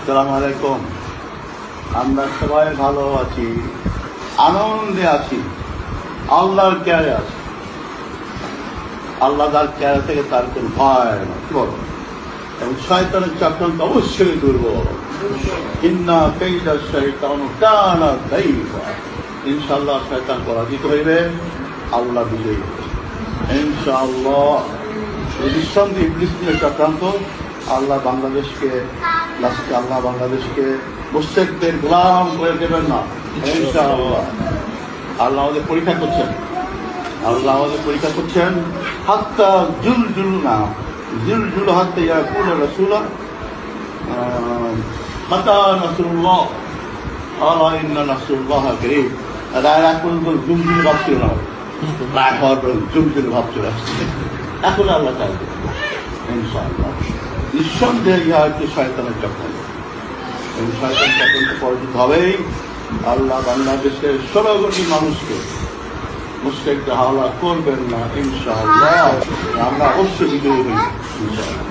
সালাম আলাইকুম। আমরা সবাই ভালো আছি, আনন্দে আছি, আল্লাহর কেয়ারে আছি। আল্লাহ তার কেয়ারে থেকে তার কোন ভয় না, কি বলো? এবং শয়তানের চক্রান্ত অবশ্যই দুর্বল। ইন্না কাইদা শাইতান কানা দাইফা। ইনশাআল্লাহ শয়তান পরাজিত হইবে, আল্লাহ বিজয়ী হইবে ইনশাআল্লাহ। নিঃসন্দেহে ইবলিস নিয়ে চক্রান্ত আল্লাহ বাংলাদেশকে মুশরিকদের গোলাম করে দেবেন না ইনশাআল্লাহ। আল্লাহ আমাদের পরীক্ষা করছেন, হাত্তা জুলজুলনা জুলজুল হাত্তা ইয়াকুল রাসূলা মাতা নাসরুল্লাহ আলা ইন্না নাসরুল্লাহ করিব। এখন জুলজুল ভাবছিল না, জুলজুল ভাবছিল, এখন আল্লাহ চাইবে ইনশাআল্লাহ। নিঃসন্দেহে ইহা একটি শয়তানের চক্রান্ত, এবং শয়তান চক্রান্ত পরাজিত হবেই। আল্লাহ বাংলাদেশের 16 কোটি মানুষকে মুশরিকদের হাওলা করবেন না ইনশাআল্লাহ। আমরা অবশ্যই বিজয়ী হই ইনশাআল্লাহ।